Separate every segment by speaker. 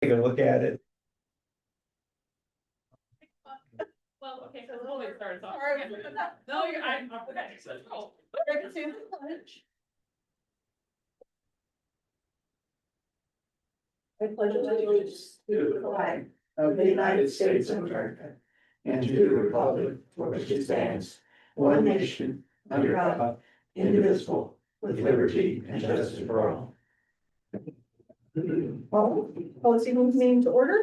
Speaker 1: Take a look at it.
Speaker 2: Well, okay, so we'll wait, start us off. No, I'm okay. Oh,
Speaker 3: I pledge allegiance to the flag of the United States of America and to the republic for which it stands, one nation, under God, indivisible, with liberty and justice for all.
Speaker 4: Policy meeting to order.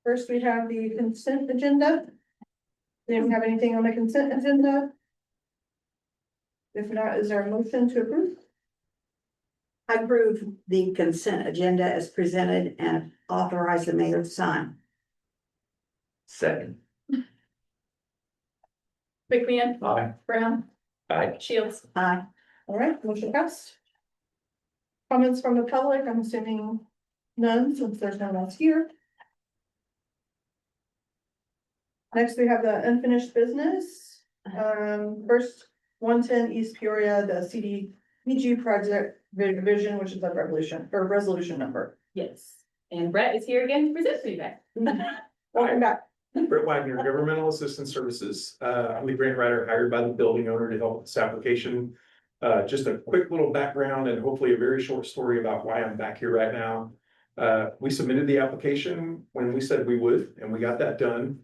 Speaker 4: First, we have the consent agenda. Do we have anything on the consent agenda? If not, is there a motion to approve?
Speaker 3: I approve the consent agenda as presented and authorize the mayor to sign.
Speaker 1: Second.
Speaker 2: McMahon,
Speaker 1: Aye.
Speaker 2: Brown,
Speaker 1: Aye.
Speaker 2: Shields.
Speaker 3: Aye.
Speaker 4: All right, motion passed. Comments from the public, I'm assuming none, since there's no one else here. Next, we have the unfinished business. First, 110 East Peoria, the CDBG project vision, which is a resolution number.
Speaker 2: Yes, and Brett is here again to present to you guys.
Speaker 4: Welcome back.
Speaker 5: Brett Wagner, Governmental Assistance Services. I'm the grant writer hired by the building owner to help with this application. Just a quick little background and hopefully a very short story about why I'm back here right now. We submitted the application when we said we would, and we got that done.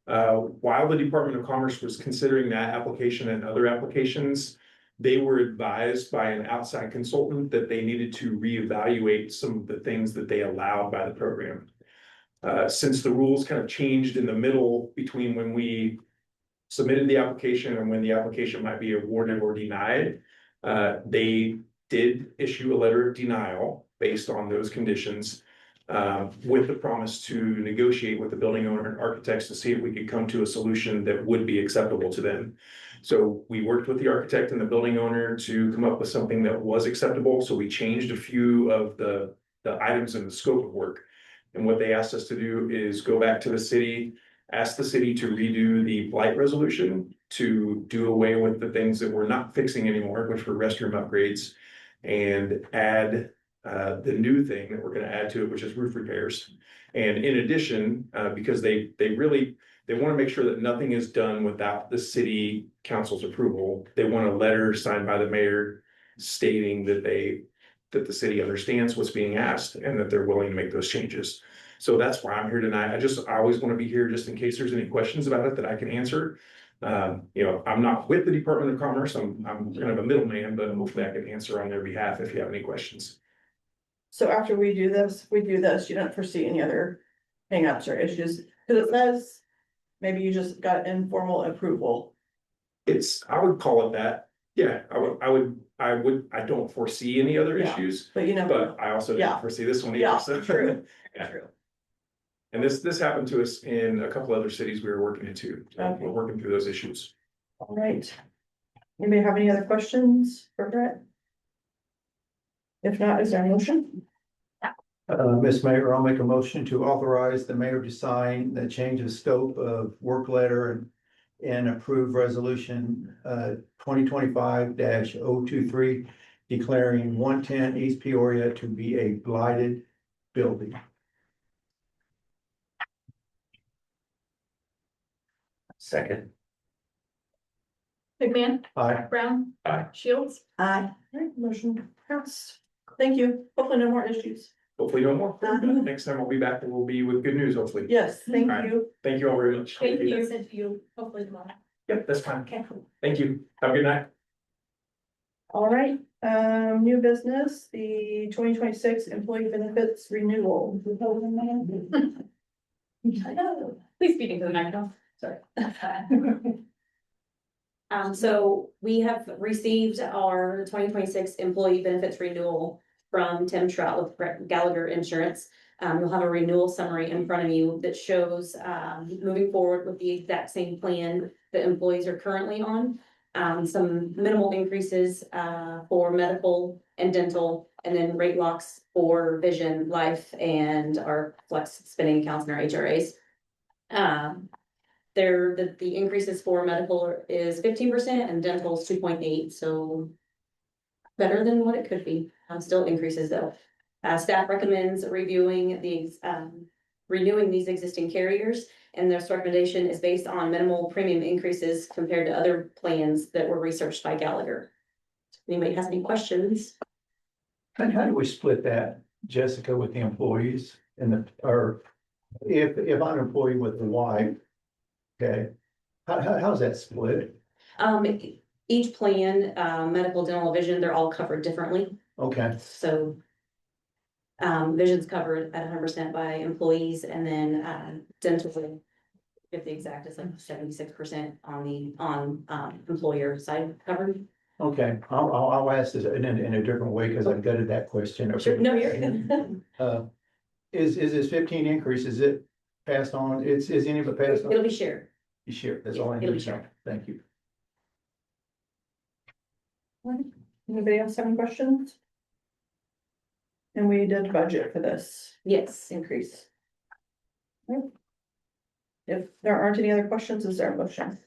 Speaker 5: While the Department of Commerce was considering that application and other applications, they were advised by an outside consultant that they needed to reevaluate some of the things that they allowed by the program. Since the rules kind of changed in the middle between when we submitted the application and when the application might be awarded or denied, they did issue a letter of denial based on those conditions, with the promise to negotiate with the building owner and architects to see if we could come to a solution that would be acceptable to them. So we worked with the architect and the building owner to come up with something that was acceptable. So we changed a few of the items in the scope of work. And what they asked us to do is go back to the city, ask the city to redo the blight resolution, to do away with the things that we're not fixing anymore, which were restroom upgrades, and add the new thing that we're going to add to it, which is roof repairs. And in addition, because they want to make sure that nothing is done without the city council's approval, they want a letter signed by the mayor stating that the city understands what's being asked and that they're willing to make those changes. So that's why I'm here tonight. I always want to be here just in case there's any questions about it that I can answer. I'm not with the Department of Commerce. I'm kind of a middleman, but hopefully I can answer on their behalf if you have any questions.
Speaker 4: So after we do this, you don't foresee any other hangups or issues, because it says maybe you just got informal approval.
Speaker 5: I would call it that. Yeah, I don't foresee any other
Speaker 4: Yeah.
Speaker 5: issues,
Speaker 4: But you know,
Speaker 5: but I also
Speaker 4: Yeah.
Speaker 5: didn't foresee this one either.
Speaker 4: yeah,
Speaker 5: So
Speaker 4: true,
Speaker 5: Yeah.
Speaker 4: true.
Speaker 5: And this happened to us in a couple other cities we were working into. So
Speaker 4: Okay.
Speaker 5: we're working through those issues.
Speaker 4: All right. Anybody have any other questions for Brett? If not, is there a motion?
Speaker 1: Ms. Mayor, I'll make a motion to authorize the mayor to sign the change of scope of work letter and approve resolution 2025-023 declaring 110 East Peoria to be a blighted building. Second.
Speaker 2: McMahon,
Speaker 1: Aye.
Speaker 2: Brown.
Speaker 5: Aye.
Speaker 2: Shields.
Speaker 3: Aye.
Speaker 4: All right, motion passed. Thank you. Hopefully no more issues.
Speaker 5: Hopefully no more.
Speaker 3: Uh-huh.
Speaker 5: Next time I'll be back and we'll be with good news, hopefully.
Speaker 4: Yes, thank
Speaker 5: All right.
Speaker 4: you.
Speaker 5: Thank you all very much.
Speaker 2: Thank you. Sent to you hopefully tomorrow.
Speaker 5: Yep, that's fine.
Speaker 2: Okay.
Speaker 5: Thank you. Have a good night.
Speaker 4: All right, new business, the 2026 employee benefits renewal.
Speaker 2: Please speak into the microphone. Sorry.
Speaker 6: So we have received our 2026 employee benefits renewal from Tim Trout with Gallagher Insurance. You'll have a renewal summary in front of you that shows, moving forward with the exact same plan that employees are currently on. Some minimal increases, for medical and dental, and then rate locks for vision, life, and our flex spending accounts and our HRAs. The increases for medical is 15% and dental is 2.8, so better than what it could be. Still increases though. Staff recommends renewing these existing carriers, and their recommendation is based on minimal premium increases compared to other plans that were researched by Gallagher. Anybody has any questions?
Speaker 1: And how do we split that, Jessica, with the employees and or if I'm an employee with the wife? Okay, how's that split?
Speaker 6: Each plan, medical, dental, vision, they're all covered differently.
Speaker 1: Okay,
Speaker 6: So vision's covered at 100% by employees, and then dental, if the exact is like 76% on employer side covered.
Speaker 1: okay, I'll ask this in a different way because I've gutted that question.
Speaker 6: Sure, no, you're good.
Speaker 1: Is this 15 increase, is it passed on? Is any of it passed on?
Speaker 6: It'll be shared.
Speaker 1: You share, that's all I need
Speaker 6: It'll be
Speaker 1: to know.
Speaker 6: shared.
Speaker 1: Thank you.
Speaker 4: Anybody else have any questions? And we did budget for this
Speaker 6: Yes.
Speaker 4: increase. Okay. If there aren't any other questions, is there a motion?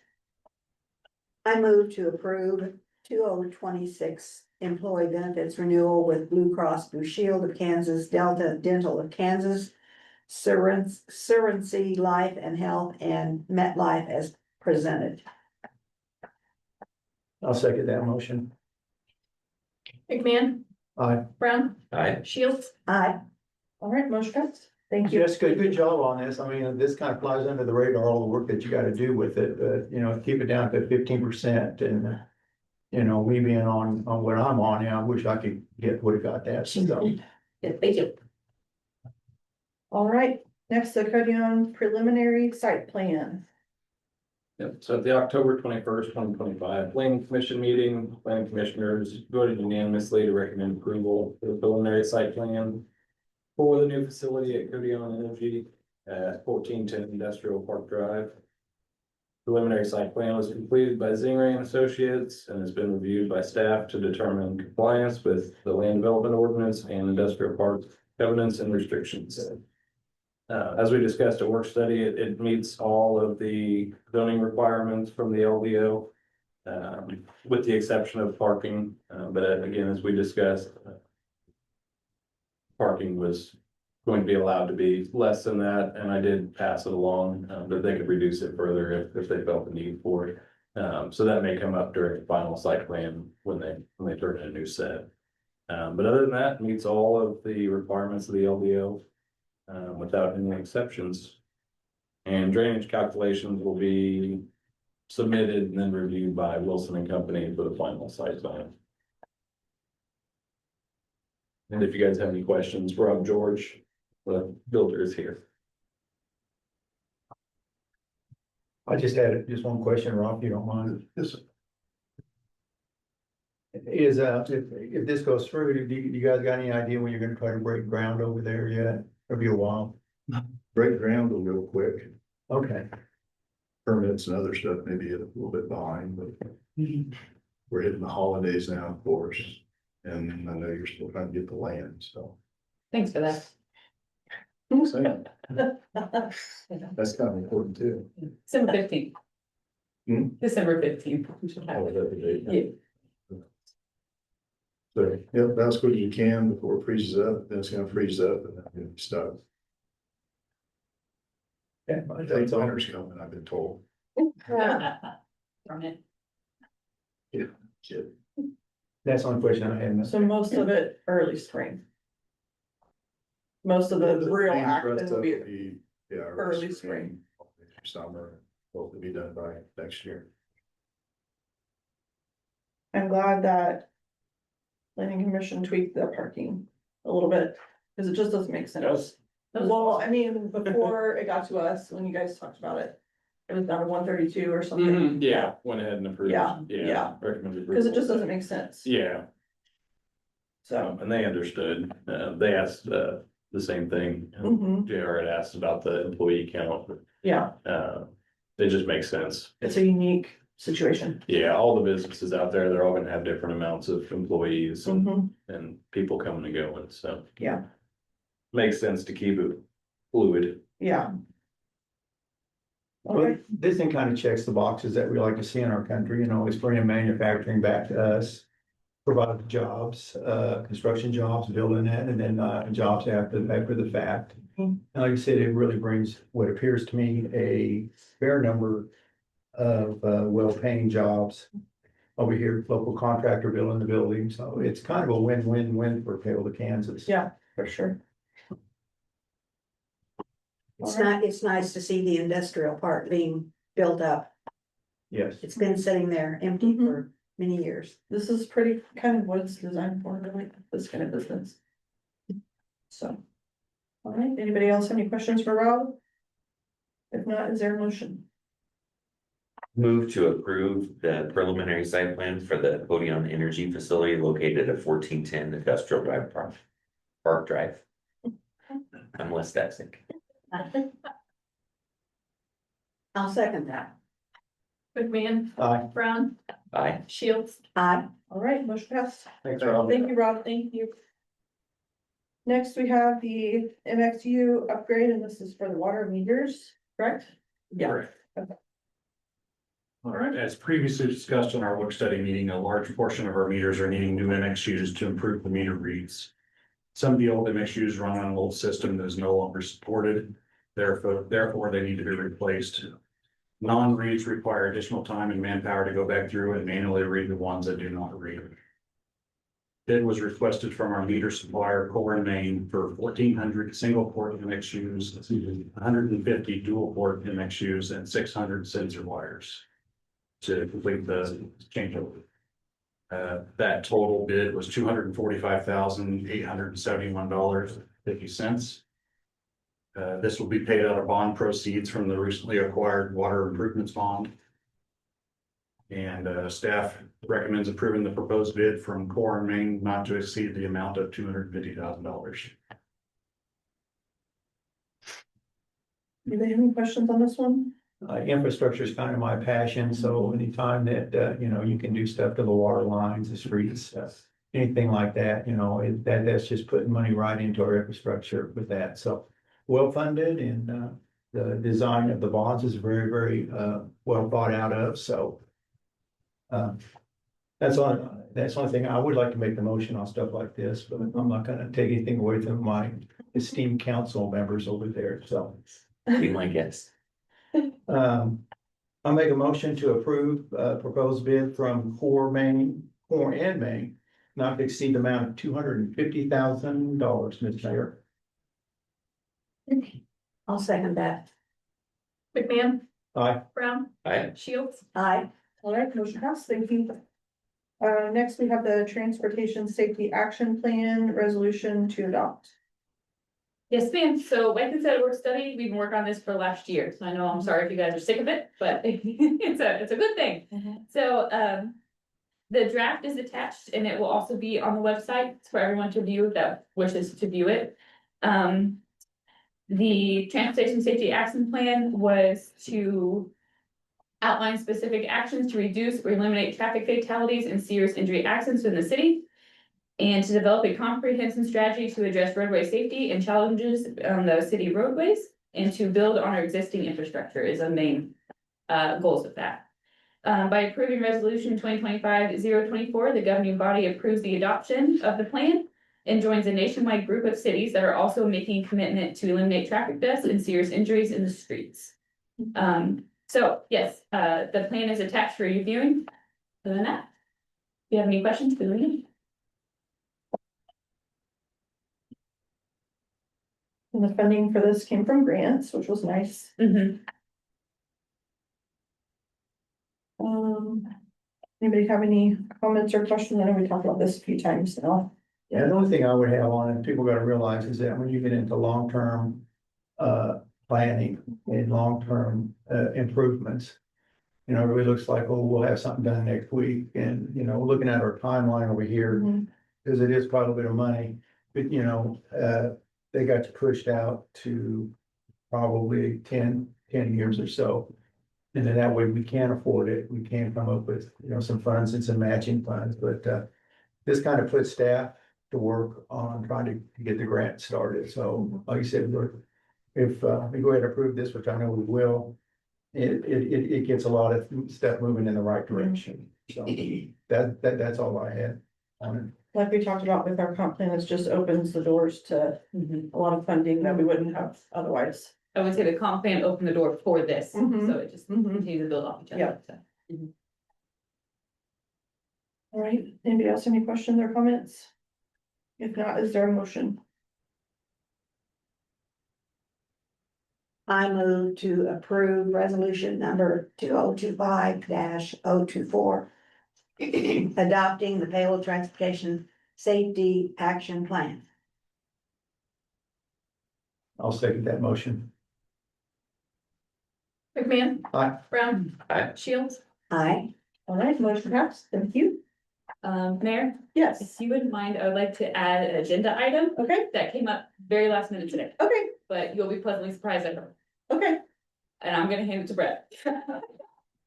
Speaker 3: I move to approve 2026 employee benefits renewal with Blue Cross Blue Shield of Kansas, Delta Dental of Kansas, Serency Life and Health, and MetLife as presented.
Speaker 1: I'll second that motion.
Speaker 2: McMahon,
Speaker 1: Aye.
Speaker 2: Brown,
Speaker 5: Aye.
Speaker 2: Shields.
Speaker 3: Aye.
Speaker 4: All right, motion passed. Thank you.
Speaker 1: Jessica, good job on this. I mean, this kind of flies under the radar, all the work that you gotta do with it, but, you know, keep it down to 15% and, you know, me being on what I'm on now, I wish I could would've got that, so.
Speaker 6: Yeah, thank you.
Speaker 4: All right, next, the Codion preliminary site plan.
Speaker 7: Yep, so at the October 21st, 2025 planning commission meeting, planning commissioners voted unanimously to recommend approval for the preliminary site plan for the new facility at Codion Energy at 1410 Industrial Park Drive. Preliminary site plan was completed by Zingray and Associates and has been reviewed by staff to determine compliance with the land development ordinance and industrial park covenants and restrictions. As we discussed at work study, it meets all of the zoning requirements from the LDO. With the exception of parking, but again, as we discussed. Parking was going to be allowed to be less than that, and I did pass it along, but they could reduce it further if they felt the need for it. So that may come up during the final site plan when they turn in a new set. But other than that, meets all of the requirements of the LDO. Without any exceptions. And drainage calculations will be submitted and then reviewed by Wilson and Company for the final site plan. And if you guys have any questions, Rob George, the builder, is here.
Speaker 1: I just had just one question, Rob, if you don't mind. Is, if this goes through, do you guys got any idea when you're gonna try to break ground over there yet? It'll be a while.
Speaker 8: Break ground will go quick.
Speaker 1: Okay.
Speaker 8: Permits and other stuff maybe a little bit behind, but we're hitting the holidays now, of course. And I know you're still trying to get the land, so.
Speaker 2: Thanks for that.
Speaker 8: So, that's kind of important too.
Speaker 2: December 15th.
Speaker 8: Hmm?
Speaker 2: December 15th. We should have
Speaker 8: Oh,
Speaker 2: it.
Speaker 8: is that the date?
Speaker 2: Yeah.
Speaker 8: So, yeah, that's good as you can before it freezes up, then it's gonna freeze up and then you'll be stuck.
Speaker 1: Yeah,
Speaker 8: I think winter's coming, I've been told.
Speaker 2: Darn it.
Speaker 8: Kid.
Speaker 1: that's the only question I had.
Speaker 4: So most of it early spring. Most of the real
Speaker 8: things
Speaker 4: action
Speaker 8: rest
Speaker 4: will
Speaker 8: up
Speaker 4: be,
Speaker 8: yeah,
Speaker 4: early spring.
Speaker 8: Summer, hope to be done by next year.
Speaker 4: I'm glad that planning commission tweaked the parking a little bit, because it just doesn't make sense. Well, I mean, before it got to us, when you guys talked about it, it was down to 132 or something.
Speaker 7: Yeah, went ahead and approved.
Speaker 4: Yeah, yeah.
Speaker 7: Recommended.
Speaker 4: Because it just
Speaker 7: approval.
Speaker 4: doesn't make sense.
Speaker 7: Yeah,
Speaker 4: So,
Speaker 7: and they understood. They asked the same thing.
Speaker 4: mhm,
Speaker 7: JR had asked about the employee count.
Speaker 4: yeah,
Speaker 7: It just makes sense.
Speaker 4: it's a unique situation.
Speaker 7: Yeah, all the businesses out there, they're all gonna have different amounts of employees
Speaker 4: Mhm,
Speaker 7: and people coming and going, so.
Speaker 4: yeah,
Speaker 7: Makes sense to keep it fluid.
Speaker 4: yeah.
Speaker 1: Well,
Speaker 4: Okay,
Speaker 1: this thing kind of checks the boxes that we like to see in our country, you know, it's bringing manufacturing back to us. provide jobs, construction jobs, building it, and then, jobs after the fact. And like I said, it really brings what appears to me a fair number of, well-paying jobs over here, local contractor building the building, so it's kind of a win-win-win for Paola, Kansas.
Speaker 4: Yeah, for sure.
Speaker 3: It's nice to see the industrial part being built up.
Speaker 1: Yes,
Speaker 3: It's been sitting there empty for many years.
Speaker 4: This is pretty kind of what it's designed for, really, this kind of business. So. All right, anybody else have any questions for Rob? If not, is there a motion?
Speaker 9: Move to approve the preliminary site plan for the Podion Energy Facility located at 1410 Industrial Drive Park Drive. I'm less dyslexic.
Speaker 3: I'll second that.
Speaker 2: McMahon,
Speaker 1: aye,
Speaker 2: Brown,
Speaker 9: Aye.
Speaker 2: Shields.
Speaker 3: Aye.
Speaker 4: All right, motion passed.
Speaker 7: Thanks, Rob.
Speaker 4: Thank you, Rob, thank you. Next, we have the MXU upgrade, and this is for the water meters, correct? Yeah.
Speaker 10: Correct.
Speaker 4: Okay.
Speaker 10: All right, as previously discussed in our work study meeting, a large portion of our meters are needing new MXUs to improve the meter reads. Some of the old MXUs run on an old system that is no longer supported, therefore they need to be replaced. Non-reads require additional time and manpower to go back through and manually read the ones that do not read. Bid was requested from our meter supplier, Core and Main, for 1,400 single port MXUs, 150 dual port MXUs, and 600 sensor wires to complete the changeover. That total bid was $245,871.50. This will be paid out of bond proceeds from the recently acquired water improvements bond. And staff recommends approving the proposed bid from Core and Main not to exceed the amount of $250,000.
Speaker 4: Do they have any questions on this one?
Speaker 1: infrastructure is kind of my passion, so anytime that, you know, you can do stuff to the water lines, the streets, anything like that, you know, that's just putting money right into our infrastructure with that, so well funded, and the design of the bonds is very, very well thought out of, so that's the only thing I would like to make the motion on stuff like this, but I'm not gonna take anything away from my esteemed council members over there, so.
Speaker 9: Be my guest.
Speaker 1: I'll make a motion to approve proposed bid from Core and Main, not to exceed the amount of $250,000, Ms. Mayor.
Speaker 3: I'll second that.
Speaker 2: McMahon,
Speaker 1: Aye.
Speaker 2: Brown,
Speaker 9: Aye.
Speaker 2: Shields.
Speaker 3: Aye.
Speaker 4: All right, motion passed, thank you. Next, we have the Transportation Safety Action Plan Resolution to adopt.
Speaker 2: Yes, ma'am. So like I said, work study, we've been working on this for last year. So I know, I'm sorry if you guys are sick of it, but it's a good thing. So, the draft is attached and it will also be on the website for everyone to view that wishes to view it. The Transportation Safety Action Plan was to outline specific actions to reduce or eliminate traffic fatalities and serious injury accidents in the city, and to develop a comprehensive strategy to address roadway safety and challenges on the city roadways, and to build on our existing infrastructure is the main goals of that. By approving resolution 2025-024, the governing body approves the adoption of the plan and joins a nationwide group of cities that are also making a commitment to eliminate traffic deaths and serious injuries in the streets. So yes, the plan is attached for reviewing. Other than that, if you have any questions, please leave.
Speaker 4: And the funding for this came from grants, which was nice. Anybody have any comments or questions? I know we talked about this a few times now.
Speaker 1: Yeah, the only thing I would have on it, people gotta realize is that when you get into long-term planning and long-term improvements, you know, it really looks like, oh, we'll have something done next week, and, you know, looking at our timeline over here, because it is quite a bit of money, but, you know, they got pushed out to probably 10 years or so. And then that way we can afford it. We can come up with, you know, some funds and some matching funds, but this kind of puts staff to work on trying to get the grant started. So like you said, if we go ahead and approve this, which I know we will, it gets a lot of stuff moving in the right direction. So that's all I had. on
Speaker 4: Like we talked about with our comp plan, it just opens the doors to a lot of funding that we wouldn't have otherwise.
Speaker 2: I would say the comp plan opened the door for this, so
Speaker 4: Mhm.
Speaker 2: it just
Speaker 4: Mhm.
Speaker 2: continues to build off each other. So.
Speaker 4: All right, anybody else have any questions or comments? If not, is there a motion?
Speaker 3: I move to approve resolution number 2025-024. Adopting the payroll transportation safety action plan.
Speaker 1: I'll second that motion.
Speaker 2: McMahon.
Speaker 1: Aye.
Speaker 2: Brown.
Speaker 9: Aye.
Speaker 2: Shields.
Speaker 3: Aye.
Speaker 4: All right, motion passed, thank you.
Speaker 2: Mayor,
Speaker 4: Yes,
Speaker 2: if you wouldn't mind, I would like to add an agenda item
Speaker 4: okay,
Speaker 2: that came up very last minute today,
Speaker 4: okay,
Speaker 2: but you'll be pleasantly surprised at her.
Speaker 4: okay,
Speaker 2: And I'm gonna hand it to Brett.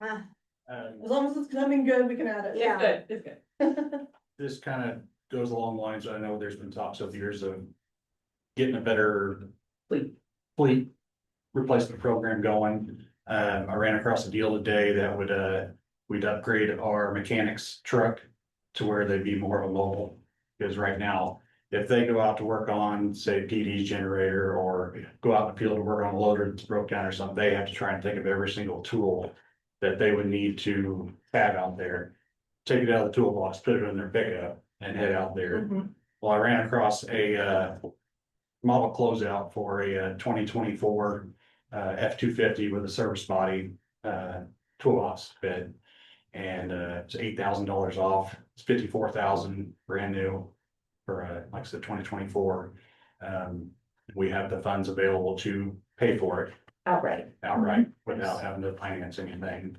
Speaker 3: Ah,
Speaker 4: as long as it's coming good, we can add it.
Speaker 3: Yeah.
Speaker 2: Good, it's good.
Speaker 10: This kind of goes along the lines, I know there's been talks of years of getting a better fleet replacement program going. I ran across a deal today that would, we'd upgrade our mechanics truck to where they'd be more of a mobile. Because right now, if they go out to work on, say, PD's generator, or go out in the field to work on a loader that's broke down or something, they have to try and think of every single tool that they would need to have out there. Take it out of the toolbox, put it in their pickup and head out there.
Speaker 4: Mhm.
Speaker 10: Well, I ran across a model closeout for a 2024 F-250 with a service body toolbox bed. And it's $8,000 off. It's 54,000 brand new for like I said, 2024. We have the funds available to pay for it
Speaker 2: Outright.
Speaker 10: outright without having to finance anything.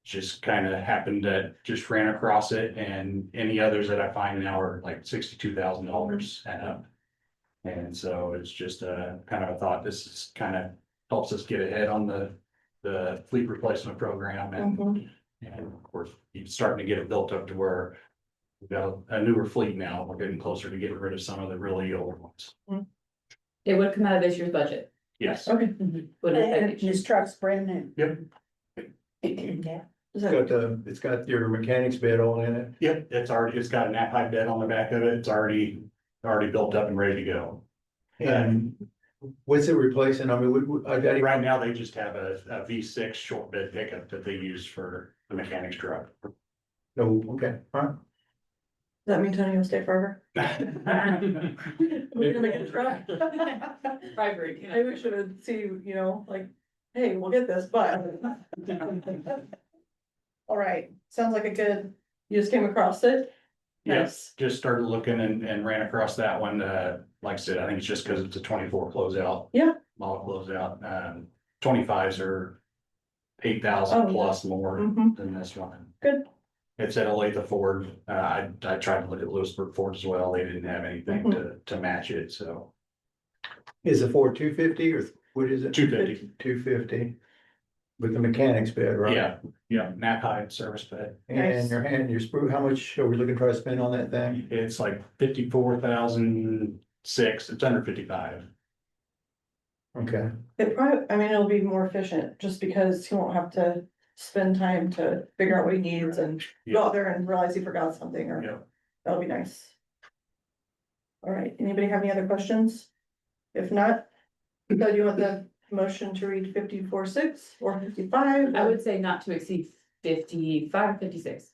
Speaker 10: Just kind of happened that just ran across it, and any others that I find now are like $62,000 and up. And so it's just kind of a thought, this is kind of helps us get ahead on the fleet replacement program,
Speaker 4: Mhm.
Speaker 10: and of course, you're starting to get it built up to where we've got a newer fleet now. We're getting closer to getting rid of some of the really old ones.
Speaker 2: It would come out of this year's budget.
Speaker 10: Yes.
Speaker 4: Okay.
Speaker 2: Would affect
Speaker 3: And
Speaker 2: each year.
Speaker 3: this truck's brand new.
Speaker 10: Yep.
Speaker 3: Yeah.
Speaker 4: Is
Speaker 1: it.
Speaker 4: that-
Speaker 1: It's got your mechanics bed all in it.
Speaker 10: Yep, it's got an nap pipe bed on the back of it. It's already built up and ready to go.
Speaker 1: And what's it replacing? I mean, I got
Speaker 10: Right now, they just have a V6 short bed pickup that they use for the mechanics truck.
Speaker 1: no, okay, all right.
Speaker 4: Does that mean Tony will stay forever? We're gonna make a truck.
Speaker 2: Bribery,
Speaker 4: Maybe we should see, like, hey, we'll get this, but. All right, sounds like a good, you just came across it?
Speaker 10: Yes, just started looking and ran across that one. Like I said, I think it's just because it's a 24 closeout.
Speaker 4: Yeah.
Speaker 10: Model closeout. 25s are 8,000
Speaker 4: Oh, yeah.
Speaker 10: plus more
Speaker 4: Mhm.
Speaker 10: than this one.
Speaker 4: Good.
Speaker 10: It's at Olathe Ford. I tried to look at Lewisburg Ford as well. They didn't have anything
Speaker 4: Mm-hmm.
Speaker 10: to match it, so.
Speaker 1: Is it Ford 250 or what is it?
Speaker 10: 250.
Speaker 1: 250 with the mechanics bed, right?
Speaker 10: Yeah, nap hide service bed.
Speaker 1: And your sprue, how much are we looking to try to spend on that thing?
Speaker 10: It's like 54,006. It's under 55.
Speaker 1: Okay,
Speaker 4: It probably, I mean, it'll be more efficient, just because he won't have to spend time to figure out what he needs and go out there and realize he forgot something, or
Speaker 10: Yeah.
Speaker 4: that'll be nice. All right, anybody have any other questions? If not, so you want the motion to read 54.6 or 55?
Speaker 2: I would say not to exceed 55, 56,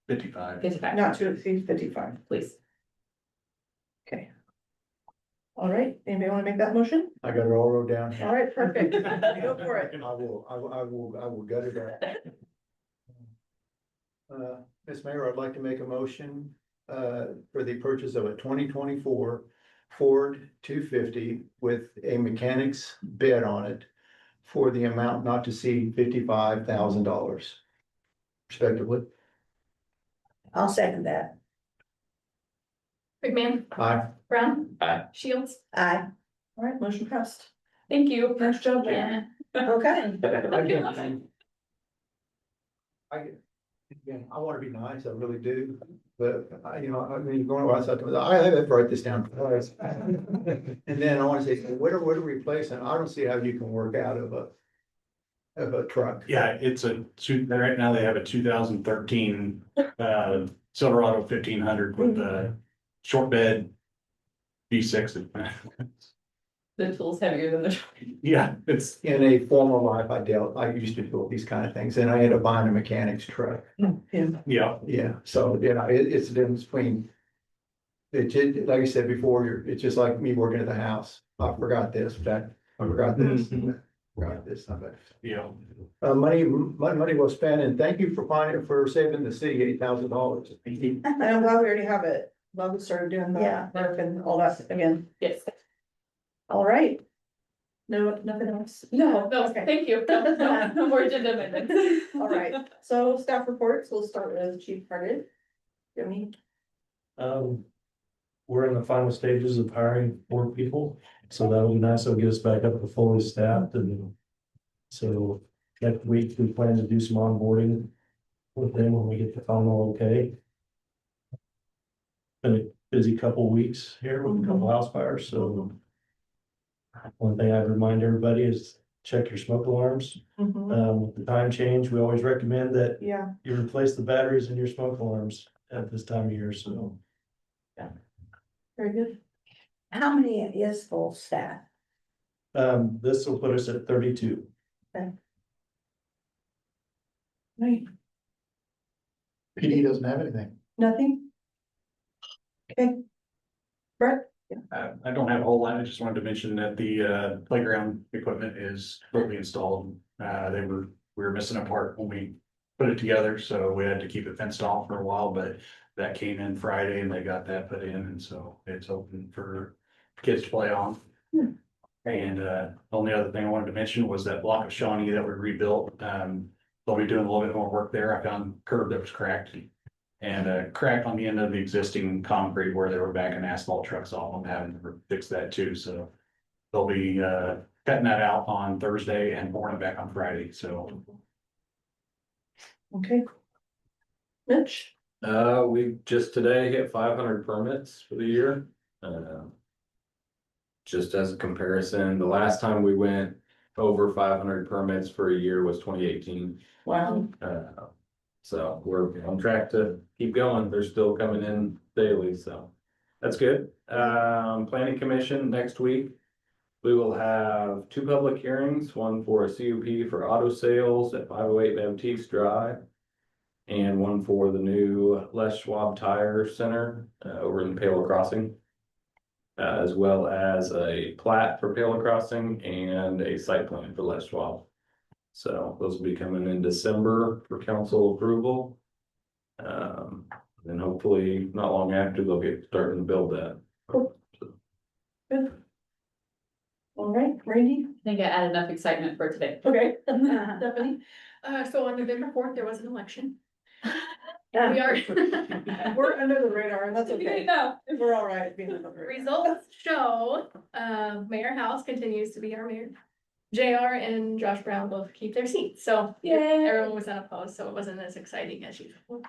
Speaker 10: 55.
Speaker 2: 55,
Speaker 4: Not to exceed 55,
Speaker 2: please.
Speaker 4: okay. All right, anybody want to make that motion?
Speaker 1: I got it all wrote down.
Speaker 4: All right, perfect, go for it.
Speaker 1: I will gut it out. Ms. Mayor, I'd like to make a motion, for the purchase of a 2024 Ford 250 with a mechanics bed on it for the amount not to exceed $55,000 respectively.
Speaker 3: I'll second that.
Speaker 2: McMahon.
Speaker 1: Aye.
Speaker 2: Brown.
Speaker 9: Aye.
Speaker 2: Shields.
Speaker 3: Aye.
Speaker 4: All right, motion passed.
Speaker 2: Thank you.
Speaker 4: Nice job,
Speaker 2: Yeah.
Speaker 3: Okay.
Speaker 1: I want to be nice, I really do, but I mean, going outside, I have to write this down. And then I want to say, what are we replacing? I don't see how you can work out of of a truck.
Speaker 10: Yeah, right now they have a 2013 Silverado 1500 with a short bed V6.
Speaker 2: The tool's heavier than the truck.
Speaker 10: Yeah, it's,
Speaker 1: In a former life, I used to do these kind of things, and I ended up buying a mechanic's truck.
Speaker 10: yeah,
Speaker 1: Yeah, so, it's the difference between. Like I said before, it's just like me working at the house. I forgot this, but I forgot this, forgot this,
Speaker 10: yeah.
Speaker 1: money well spent, and thank you for saving the city $8,000.
Speaker 4: And I'm glad we already have it. Glad we started doing the work and all that again.
Speaker 2: Yes.
Speaker 4: All right. No, nothing else.
Speaker 2: No,
Speaker 4: Okay.
Speaker 2: thank you. No more agenda amendments.
Speaker 4: All right, so staff reports, we'll start with Chief Cardin. Jimmy,
Speaker 11: We're in the final stages of hiring 4 people, so that'll be nice. It'll get us back up to fully staffed, and so next week we plan to do some onboarding with them when we get the final okay. Been a busy couple weeks here with a couple house fires, so one thing I'd remind everybody is check your smoke alarms. With the time change, we always recommend that
Speaker 4: yeah,
Speaker 11: you replace the batteries in your smoke alarms at this time of year, so.
Speaker 4: very good.
Speaker 3: How many is full staff?
Speaker 11: This will put us at 32.
Speaker 4: Right,
Speaker 8: PD doesn't have anything.
Speaker 4: nothing? Okay. Brett?
Speaker 10: I don't have a whole lot. I just wanted to mention that the playground equipment is fully installed. We were missing a part when we put it together, so we had to keep it fenced off for a while, but that came in Friday and they got that put in, and so it's open for kids to play on. And only other thing I wanted to mention was that block of Shawnee that we rebuilt. They'll be doing a little bit more work there. I found a curb that was cracked. And a crack on the end of the existing concrete where they were backing asphalt trucks off. I'm having to fix that too, so. They'll be cutting that out on Thursday and pouring it back on Friday, so.
Speaker 4: Okay. Mitch?
Speaker 7: We just today hit 500 permits for the year. Just as a comparison, the last time we went over 500 permits for a year was 2018.
Speaker 4: Wow.
Speaker 7: So we're on track to keep going. They're still coming in daily, so that's good. Planning Commission next week. We will have 2 public hearings, one for a CUP for auto sales at 508 Baptiste Drive, and one for the new Les Schwab Tire Center over in Paola Crossing, as well as a plat for Paola Crossing and a site plan for Les Schwab. So those will be coming in December for council approval. And hopefully not long after they'll get starting to build that.
Speaker 4: Cool. Good. All right, Randy?
Speaker 2: I think I added enough excitement for today.
Speaker 4: Okay. Stephanie?
Speaker 12: So on November 4th, there was an election. We are.
Speaker 4: We're under the radar, and that's okay.
Speaker 12: No.
Speaker 4: We're all right being under the radar.
Speaker 12: Results show, Mayor House continues to be our mayor. JR and Josh Brown both keep their seats, so everyone was unopposed, so it wasn't as exciting as usual.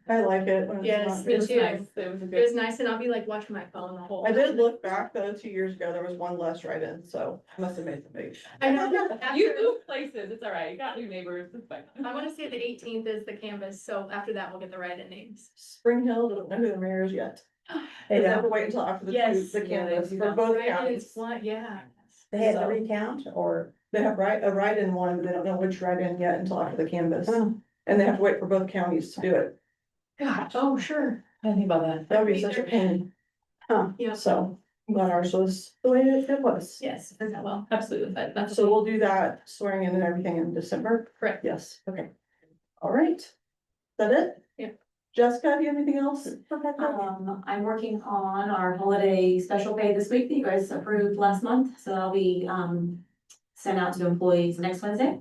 Speaker 4: I like it. when it's
Speaker 12: Yes,
Speaker 4: not-
Speaker 12: me
Speaker 2: It was
Speaker 12: too.
Speaker 2: nice. It was a
Speaker 12: It
Speaker 2: good.
Speaker 12: was nice to not be like watching my phone the whole.
Speaker 4: I did
Speaker 12: time.
Speaker 4: look back though, 2 years ago, there was one less write-in, so must have made the big.
Speaker 12: I know.
Speaker 2: You
Speaker 12: After,
Speaker 2: moved places. It's all right. You got new neighbors. It's fine.
Speaker 12: I wanna say the 18th is the canvas, so after that, we'll get the write-in names.
Speaker 4: Spring Hill doesn't know who the mayor is yet.
Speaker 3: They
Speaker 4: They have to
Speaker 3: don't,
Speaker 4: wait until after the
Speaker 12: Yes.
Speaker 4: the
Speaker 2: Yeah, they
Speaker 4: canvas
Speaker 2: do
Speaker 4: for
Speaker 2: that.
Speaker 4: both
Speaker 12: Write-in
Speaker 4: counties.
Speaker 12: is one, yeah.
Speaker 3: they had to recount or,
Speaker 4: They have a write-in one, but they don't know which write-in yet until after the canvas.
Speaker 3: Oh.
Speaker 4: And they have to wait for both counties to do it.
Speaker 12: Gosh, oh, sure.
Speaker 2: I didn't think about that.
Speaker 4: That would be such a pain.
Speaker 12: Yeah,
Speaker 4: So, I'm glad ours was the way it was.
Speaker 12: yes, well,
Speaker 2: Absolutely. That's
Speaker 4: So we'll do that swearing in and everything in December?
Speaker 12: correct.
Speaker 4: Yes, okay. All right. Is that it?
Speaker 12: Yeah.
Speaker 4: Jessica, do you have anything else?
Speaker 6: I'm working on our holiday special pay this week that you guys approved last month, so I'll be, sent out to employees next Wednesday.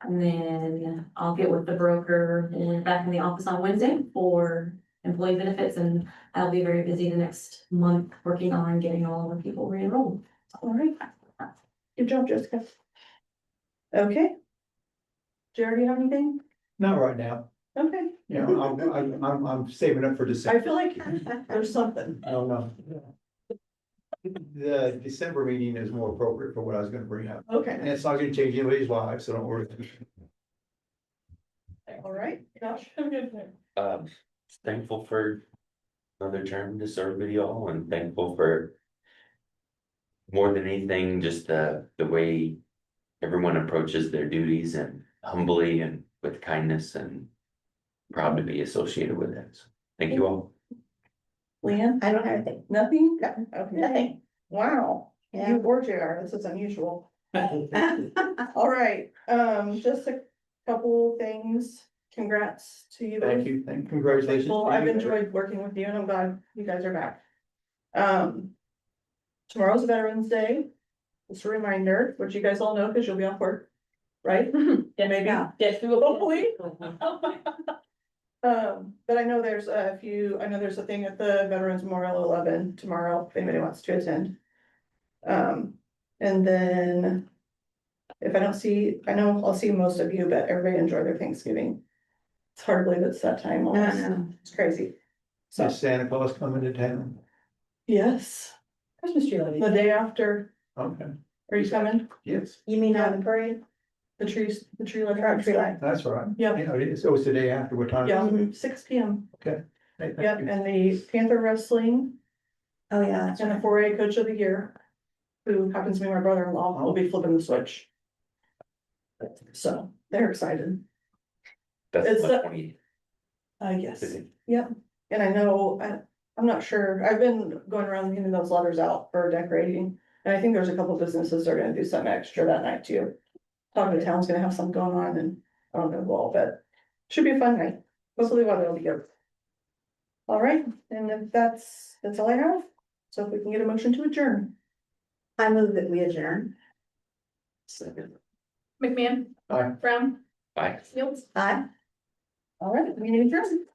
Speaker 6: And then I'll get with the broker and back in the office on Wednesday for employee benefits, and I'll be very busy the next month working on getting all of the people re-enrolled.
Speaker 4: All right. Good job, Jessica. Okay. Jared, do you have anything?
Speaker 1: Not right now,
Speaker 4: Okay.
Speaker 1: I'm saving up for
Speaker 4: I
Speaker 1: December.
Speaker 4: feel like there's something.
Speaker 1: I don't know. the December meeting is more appropriate for what I was gonna bring up.
Speaker 4: Okay,
Speaker 1: And it's not gonna change anybody's life, so don't worry.
Speaker 4: all right, Josh.
Speaker 9: Thankful for another term to serve with y'all and thankful for more than anything, just the way everyone approaches their duties and humbly and with kindness and proud to be associated with it. So, thank you all.
Speaker 4: Leanne?
Speaker 3: I don't have anything.
Speaker 4: Nothing? Okay.
Speaker 3: Nothing.
Speaker 4: Wow,
Speaker 3: Yeah.
Speaker 4: you or JR, this is unusual. All right, just a couple things. Congrats to you.
Speaker 1: Thank you, congratulations.
Speaker 4: Well,
Speaker 1: to
Speaker 4: I've
Speaker 1: you.
Speaker 4: enjoyed working with you and I'm glad you guys are back. Tomorrow's Veterans Day. Just a reminder, which you guys all know because you'll be off work, right?
Speaker 2: Yeah,
Speaker 4: Maybe.
Speaker 2: Get through it.
Speaker 4: Hopefully. But I know there's a thing at the Veterans Memorial 11 tomorrow, if anybody wants to attend. And then if I don't see, I know I'll see most of you, but everybody enjoy their Thanksgiving. It's hard to believe it's that time almost.
Speaker 3: know.
Speaker 4: It's crazy. So,
Speaker 1: Is Santa Claus coming to town?
Speaker 4: yes,
Speaker 3: Christmas tree lady.
Speaker 4: the day after,
Speaker 1: Okay,
Speaker 4: are you coming?
Speaker 1: yes,
Speaker 3: You mean on the parade?
Speaker 4: The tree lighting.
Speaker 3: Tree light.
Speaker 1: that's right.
Speaker 4: Yep.
Speaker 1: Yeah, so it's the day after, what time?
Speaker 4: Yeah, 6 p.m.
Speaker 1: Hey, thank
Speaker 4: Yep,
Speaker 1: you.
Speaker 4: and the Panther Wrestling
Speaker 3: Oh, yeah, that's
Speaker 4: and the
Speaker 3: right.
Speaker 4: 4A Coach of the Year, who happens to be my brother-in-law, will be flipping the switch. So they're excited,
Speaker 9: That's
Speaker 4: It's
Speaker 9: the
Speaker 4: the-
Speaker 9: 20th.
Speaker 4: I guess. Yep, and I know, I'm not sure, I've been going around giving those letters out for decorating. And I think there's a couple businesses that are gonna do something extra that night too. Talking to town's gonna have something going on and I don't know well, but should be a fun night. Hopefully the weather will be good. All right, and if that's all I have. So if we can get a motion to adjourn.
Speaker 3: I move that we adjourn.
Speaker 9: Second.
Speaker 12: McMahon.
Speaker 1: Aye.
Speaker 12: Brown.
Speaker 9: Bye.
Speaker 12: Fields.
Speaker 3: Aye.
Speaker 4: All right, we need to adjourn.